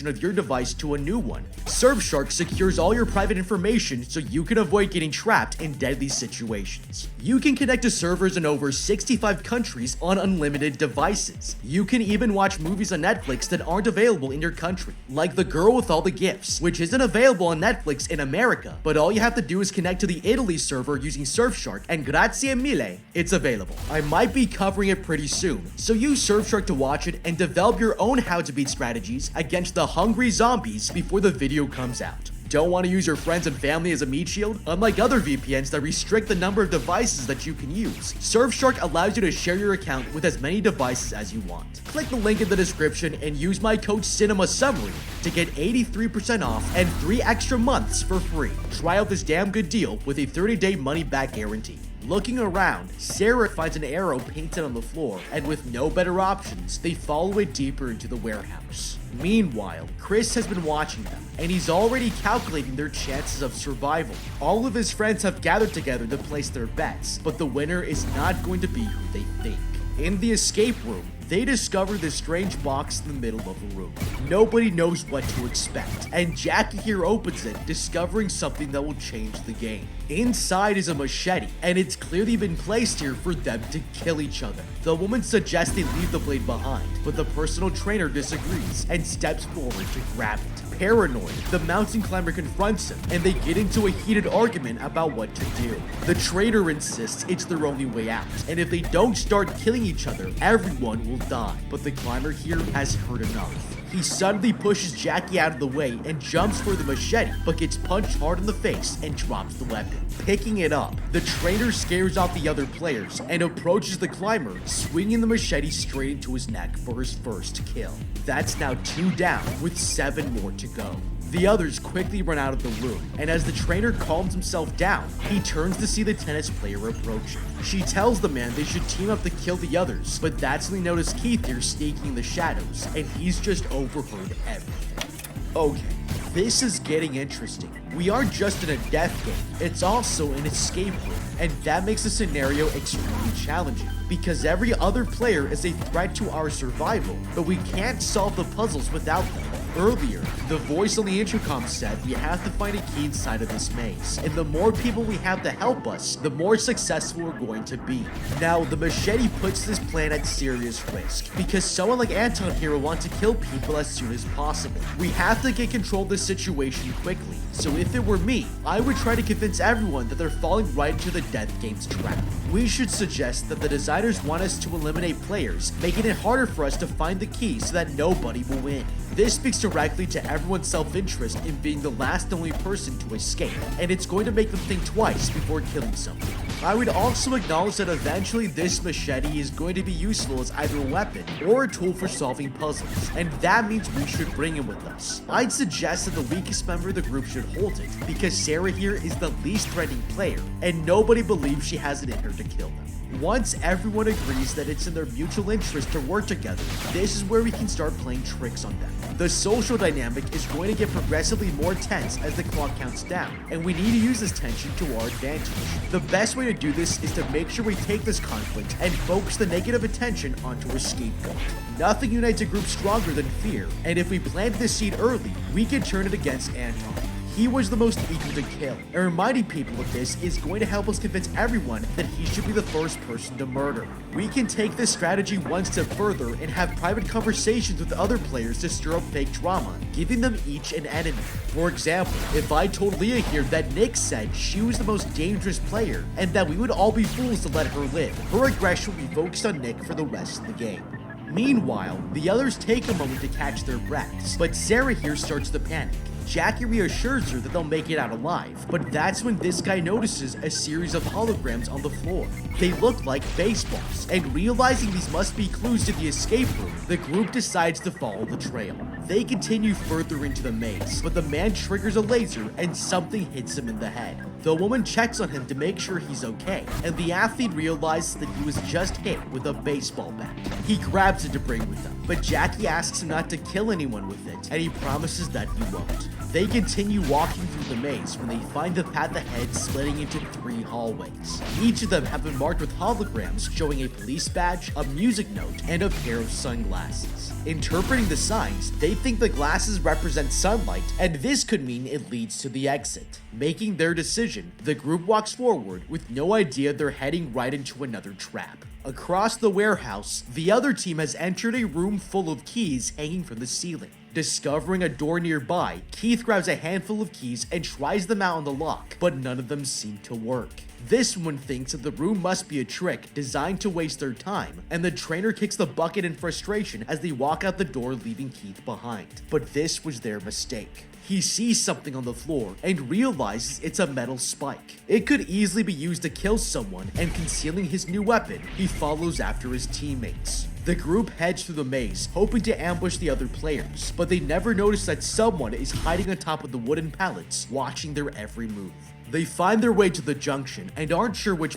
version of your device to a new one. Surfshark secures all your private information so you can avoid getting trapped in deadly situations. You can connect to servers in over 65 countries on unlimited devices. You can even watch movies on Netflix that aren't available in your country, like The Girl with All the Gifts, which isn't available on Netflix in America, but all you have to do is connect to the Italy server using Surfshark, and grazie mille, it's available. I might be covering it pretty soon, so use Surfshark to watch it and develop your own how-to-beat strategies against the hungry zombies before the video comes out. Don't want to use your friends and family as a meat shield? Unlike other VPNs that restrict the number of devices that you can use, Surfshark allows you to share your account with as many devices as you want. Click the link in the description and use my code CINEMASUMMARY to get 83% off and 3 extra months for free. Try out this damn good deal with a 30-day money-back guarantee. Looking around, Sarah finds an arrow painted on the floor, and with no better options, they follow it deeper into the warehouse. Meanwhile, Chris has been watching them, and he's already calculating their chances of survival. All of his friends have gathered together to place their bets, but the winner is not going to be who they think. In the escape room, they discover this strange box in the middle of the room. Nobody knows what to expect, and Jackie here opens it, discovering something that will change the game. Inside is a machete, and it's clearly been placed here for them to kill each other. The woman suggests they leave the blade behind, but the personal trainer disagrees and steps forward to grab it. Paranoid, the mountain climber confronts him, and they get into a heated argument about what to do. The trainer insists it's their only way out, and if they don't start killing each other, everyone will die. But the climber here has heard enough. He suddenly pushes Jackie out of the way and jumps for the machete, but gets punched hard in the face and drops the weapon. Picking it up, the trainer scares off the other players and approaches the climber, swinging the machete straight into his neck for his first kill. That's now 2 down, with 7 more to go. The others quickly run out of the room, and as the trainer calms himself down, he turns to see the tennis player approaching. She tells the man they should team up to kill the others, but that's when they notice Keith here sneaking in the shadows, and he's just overheard everything. Okay, this is getting interesting. We aren't just in a death game, it's also an escape room, and that makes the scenario extremely challenging, because every other player is a threat to our survival, but we can't solve the puzzles without them. Earlier, the voice on the intercom said we have to find a key inside of this maze, and the more people we have to help us, the more successful we're going to be. Now, the machete puts this plan at serious risk, because someone like Anton here will want to kill people as soon as possible. We have to get control of this situation quickly, so if it were me, I would try to convince everyone that they're falling right into the death game's trap. We should suggest that the designers want us to eliminate players, making it harder for us to find the key so that nobody will win. This speaks directly to everyone's self-interest in being the last and only person to escape, and it's going to make them think twice before killing someone. I would also acknowledge that eventually this machete is going to be useful as either a weapon or a tool for solving puzzles, and that means we should bring him with us. I'd suggest that the weakest member of the group should hold it, because Sarah here is the least threatening player, and nobody believes she has it in her to kill them. Once everyone agrees that it's in their mutual interest to work together, this is where we can start playing tricks on them. The social dynamic is going to get progressively more tense as the clock counts down, and we need to use this tension to our advantage. The best way to do this is to make sure we take this conflict and focus the negative attention onto a scapegoat. Nothing unites a group stronger than fear, and if we plant this seed early, we can turn it against Anton. He was the most eager to kill, and reminding people of this is going to help us convince everyone that he should be the first person to murder. We can take this strategy one step further and have private conversations with other players to stir up fake drama, giving them each an enemy. For example, if I told Leah here that Nick said she was the most dangerous player and that we would all be fools to let her live, her aggression will be focused on Nick for the rest of the game. Meanwhile, the others take a moment to catch their breaths, but Sarah here starts to panic. Jackie reassures her that they'll make it out alive, but that's when this guy notices a series of holograms on the floor. They look like baseballs, and realizing these must be clues to the escape room, the group decides to follow the trail. They continue further into the maze, but the man triggers a laser and something hits him in the head. The woman checks on him to make sure he's okay, and the athlete realizes that he was just hit with a baseball bat. He grabs it to bring with him, but Jackie asks him not to kill anyone with it, and he promises that he won't. They continue walking through the maze when they find the path ahead splitting into 3 hallways. Each of them have been marked with holograms showing a police badge, a music note, and a pair of sunglasses. Interpreting the signs, they They think the glasses represent sunlight, and this could mean it leads to the exit. Making their decision, the group walks forward with no idea they're heading right into another trap. Across the warehouse, the other team has entered a room full of keys hanging from the ceiling. Discovering a door nearby, Keith grabs a handful of keys and tries them out on the lock, but none of them seem to work. This one thinks that the room must be a trick designed to waste their time, and the trainer kicks the bucket in frustration as they walk out the door, leaving Keith behind. But this was their mistake. He sees something on the floor and realizes it's a metal spike. It could easily be used to kill someone, and concealing his new weapon, he follows after his teammates. The group heads through the maze, hoping to ambush the other players, but they never notice that someone is hiding on top of the wooden pallets, watching their every move. They find their way to the junction and aren't sure which